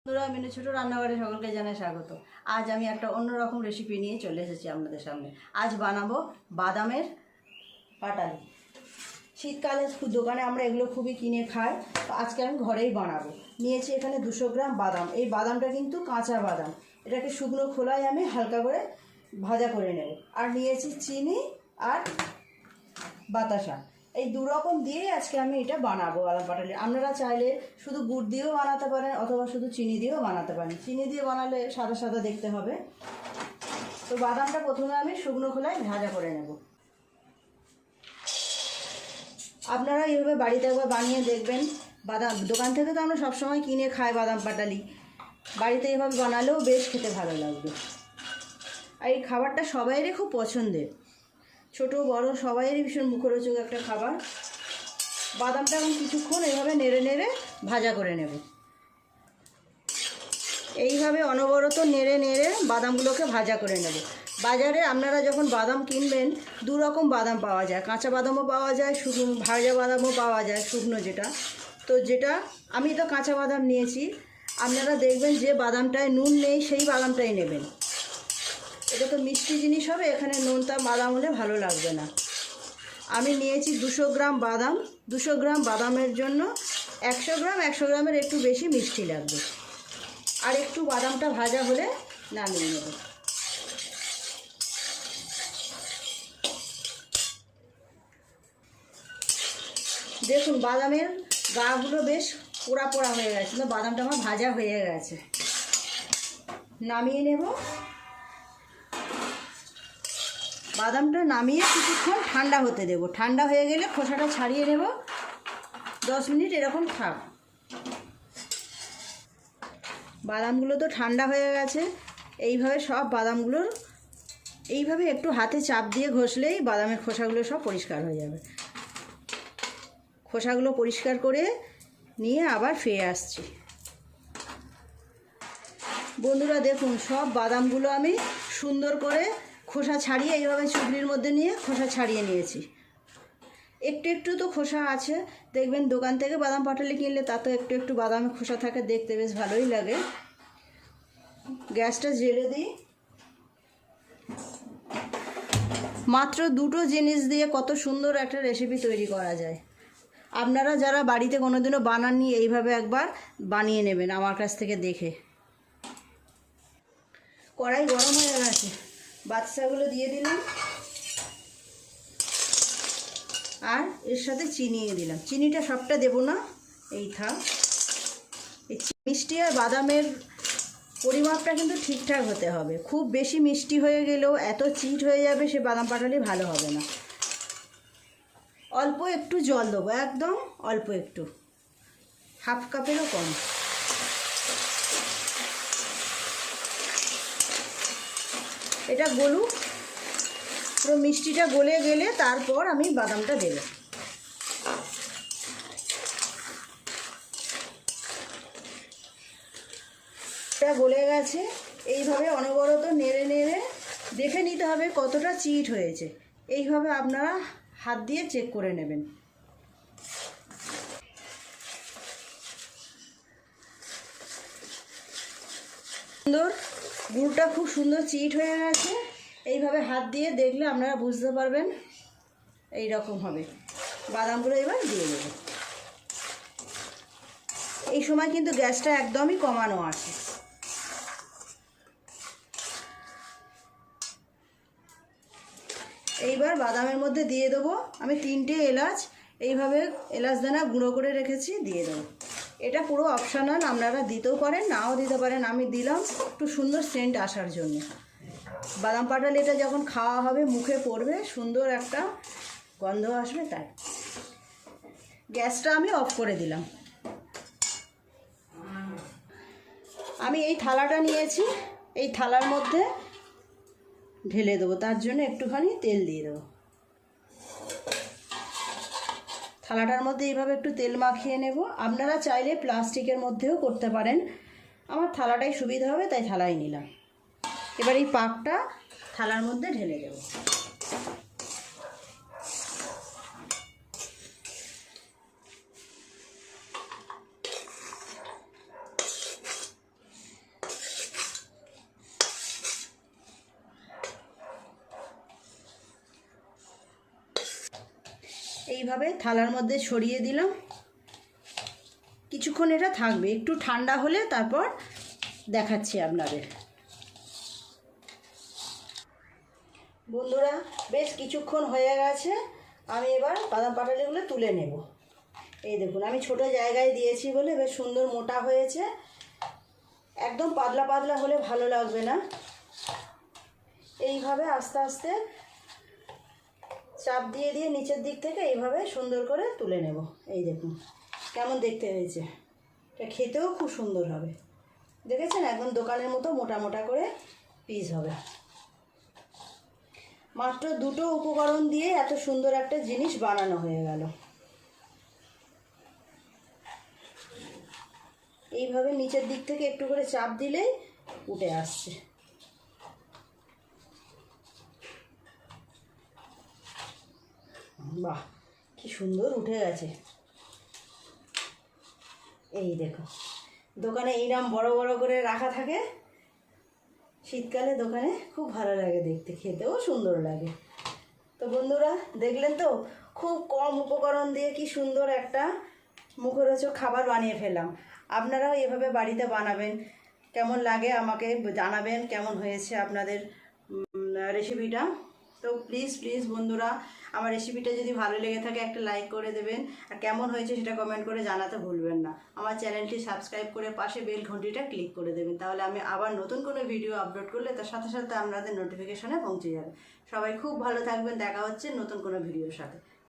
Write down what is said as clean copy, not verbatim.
বন্ধুরা, মিনু ছোট রান্নাঘরে সকলকে জানাই স্বাগত। আজ আমি একটা অন্যরকম রেসিপি নিয়ে চলে এসেছি আপনাদের সামনে। আজ বানাবো বাদামের পাটালি। শীতকালে দোকানে আমরা এগুলো খুবই কিনে খাই, তো আজকে আমি ঘরেই বানাবো। নিয়েছি এখানে 200 গ্রাম বাদাম। এই বাদামটা কিন্তু কাঁচা বাদাম, এটাকে শুকনো খোলায় আমি হালকা করে ভাজা করে নেব। আর নিয়েছি চিনি আর বাতাসা, এই দু রকম দিয়ে আজকে আমি এটা বানাবো বাদাম পাটালি। আপনারা চাইলে শুধু গুড় দিয়েও বানাতে পারেন অথবা শুধু চিনি দিয়েও বানাতে পারেন। চিনি দিয়ে বানালে সাদা সাদা দেখতে হবে। তো বাদামটা প্রথমে আমি শুকনো খোলায় ভাজা করে নেব। আপনারা এইভাবে বাড়িতে একবার বানিয়ে দেখবেন। বাদাম দোকান থেকে তো আমরা সবসময় কিনে খাই বাদাম পাটালি, বাড়িতে এভাবে বানালেও বেশ খেতে ভালো লাগবে। আর এই খাবারটা সবাইয়েরই খুব পছন্দের, ছোট বড় সবাইয়েরই ভীষণ মুখরোচক একটা খাবার। বাদামটা এখন কিছুক্ষণ এইভাবে নেড়ে নেড়ে ভাজা করে নেব। এইভাবে অনবরত নেড়ে নেড়ে বাদামগুলোকে ভাজা করে নেব। বাজারে আপনারা যখন বাদাম কিনবেন দু রকম বাদাম পাওয়া যায়, কাঁচা বাদামও পাওয়া যায়, শুকনো ভাজা বাদামও পাওয়া যায়, শুকনো যেটা। তো যেটা আমি তো কাঁচা বাদাম নিয়েছি, আপনারা দেখবেন যে বাদামটায় নুন নেই সেই বাদামটাই নেবেন। এটা তো মিষ্টি জিনিস হবে, এখানে নুনটা বাদাম হলে ভালো লাগবে না। আমি নিয়েছি 200 গ্রাম বাদাম। 200 গ্রাম বাদামের জন্য 100 গ্রামের একটু বেশি মিষ্টি লাগবে। আর একটু বাদামটা ভাজা হলে নামিয়ে নেব। দেখুন বাদামের গাগুলো বেশ পোড়া পোড়া হয়ে গেছে, তো বাদামটা আমার ভাজা হয়ে গেছে। নামিয়ে নেব। বাদামটা নামিয়ে কিছুক্ষণ ঠান্ডা হতে দেব। ঠান্ডা হয়ে গেলে খোসাটা ছাড়িয়ে নেব। 10 মিনিট এরকম থাক। বাদামগুলো তো ঠান্ডা হয়ে গেছে। এইভাবে সব বাদামগুলোর এইভাবে একটু হাতে চাপ দিয়ে ঘষলেই বাদামের খোসাগুলো সব পরিষ্কার হয়ে যাবে। খোসাগুলো পরিষ্কার করে নিয়ে আবার ফিরে আসছি। বন্ধুরা দেখুন, সব বাদামগুলো আমি সুন্দর করে খোসা ছাড়িয়ে এইভাবে চুবড়ির মধ্যে নিয়ে খোসা ছাড়িয়ে নিয়েছি। একটু একটু তো খোসা আছে, দেখবেন দোকান থেকে বাদাম পাটালি কিনলে তাতে একটু একটু বাদামের খোসা থাকে, দেখতে বেশ ভালোই লাগে। গ্যাসটা জ্বেলে দিই। মাত্র দুটো জিনিস দিয়ে কত সুন্দর একটা রেসিপি তৈরি করা যায়। আপনারা যারা বাড়িতে কোনোদিনও বানাননি এইভাবে একবার বানিয়ে নেবেন আমার কাছ থেকে দেখে। কড়াই গরম হয়ে গেছে, বাচ্চাগুলো দিয়ে দিলাম আর এর সাথে চিনি দিলাম। চিনিটা সবটা দেব না, এই থাক। এই মিষ্টি আর বাদামের পরিমাপটা কিন্তু ঠিকঠাক হতে হবে। খুব বেশি মিষ্টি হয়ে গেলেও এত চিট হয়ে যাবে, সে বাদাম পাটালি ভালো হবে না। অল্প একটু জল দেবো, একদম অল্প একটু, হাফ কাপেরও কম। এটা গলুক, পুরো মিষ্টিটা গলে গেলে তারপর আমি বাদামটা দেব। এটা গলে গেছে। এইভাবে অনবরত নেড়ে নেড়ে দেখে নিতে হবে কতটা চিট হয়েছে। এইভাবে আপনারা হাত দিয়ে চেক করে নেবেন। সুন্দর গুড়টা খুব সুন্দর চিট হয়ে গেছে। এইভাবে হাত দিয়ে দেখলে আপনারা বুঝতে পারবেন এই রকম হবে। বাদামগুলো এবার দিয়ে দেব। এই সময় কিন্তু গ্যাসটা একদমই কমানো আছে। এইবার বাদামের মধ্যে দিয়ে দেবো আমি 3টে এলাচ, এইভাবে এলাচ দানা গুঁড়ো করে রেখেছি, দিয়ে দেবো। এটা পুরো অপশনাল, আপনারা দিতেও পারেন নাও দিতে পারেন। আমি দিলাম একটু সুন্দর সেন্ট আসার জন্য। বাদাম পাটালিটা যখন খাওয়া হবে মুখে পড়বে, সুন্দর একটা গন্ধ আসবে, তাই। গ্যাসটা আমি অফ করে দিলাম। আমি এই থালাটা নিয়েছি, এই থালার মধ্যে ঢেলে দেবো। তার জন্য একটুখানি তেল দিয়ে দেবো। থালাটার মধ্যে এইভাবে একটু তেল মাখিয়ে নেব। আপনারা চাইলে প্লাস্টিকের মধ্যেও করতে পারেন, আমার থালাটাই সুবিধা হবে তাই থালাই নিলাম। এবার এই পাকটা থালার মধ্যে ঢেলে দেব। এইভাবে থালার মধ্যে ছড়িয়ে দিলাম। কিছুক্ষণ এটা থাকবে, একটু ঠান্ডা হলে তারপর দেখাচ্ছি আপনাদের। বন্ধুরা বেশ কিছুক্ষণ হয়ে গেছে, আমি এবার বাদাম পাটালিগুলো তুলে নেব। এই দেখুন, আমি ছোট জায়গায় দিয়েছি বলে বেশ সুন্দর মোটা হয়েছে। একদম পাতলা পাতলা হলে ভালো লাগবে না। এইভাবে আস্তে আস্তে চাপ দিয়ে দিয়ে নিচের দিক থেকে এইভাবে সুন্দর করে তুলে নেব। এই দেখুন কেমন দেখতে হয়েছে, এটা খেতেও খুব সুন্দর হবে। দেখেছেন, একদম দোকানের মতো মোটা মোটা করে পিস হবে। মাত্র দুটো উপকরণ দিয়ে এত সুন্দর একটা জিনিস বানানো হয়ে গেল। এইভাবে নিচের দিক থেকে একটু করে চাপ দিলেই উঠে আসছে। বাহ, কি সুন্দর উঠে গেছে। এই দেখো, দোকানে এইরকম বড় বড় করে রাখা থাকে, শীতকালে দোকানে খুব ভালো লাগে দেখতে, খেতেও সুন্দর লাগে। তো বন্ধুরা দেখলেন তো, খুব কম উপকরণ দিয়ে কি সুন্দর একটা মুখরোচক খাবার বানিয়ে ফেললাম। আপনারাও এভাবে বাড়িতে বানাবেন, কেমন লাগে আমাকে জানাবেন, কেমন হয়েছে আপনাদের রেসিপিটা। তো প্লিজ প্লিজ বন্ধুরা, আমার রেসিপিটা যদি ভালো লেগে থাকে একটা লাইক করে দেবেন, আর কেমন হয়েছে সেটা কমেন্ট করে জানাতে ভুলবেন না। আমার চ্যানেলটি সাবস্ক্রাইব করে পাশে বেল ঘন্টিটা ক্লিক করে দেবেন, তাহলে আমি আবার নতুন কোনো ভিডিও আপলোড করলে তার সাথে সাথে আপনাদের নোটিফিকেশনে পৌঁছে যাবে। সবাই খুব ভালো থাকবেন, দেখা হচ্ছে নতুন কোনো ভিডিওর সাথে।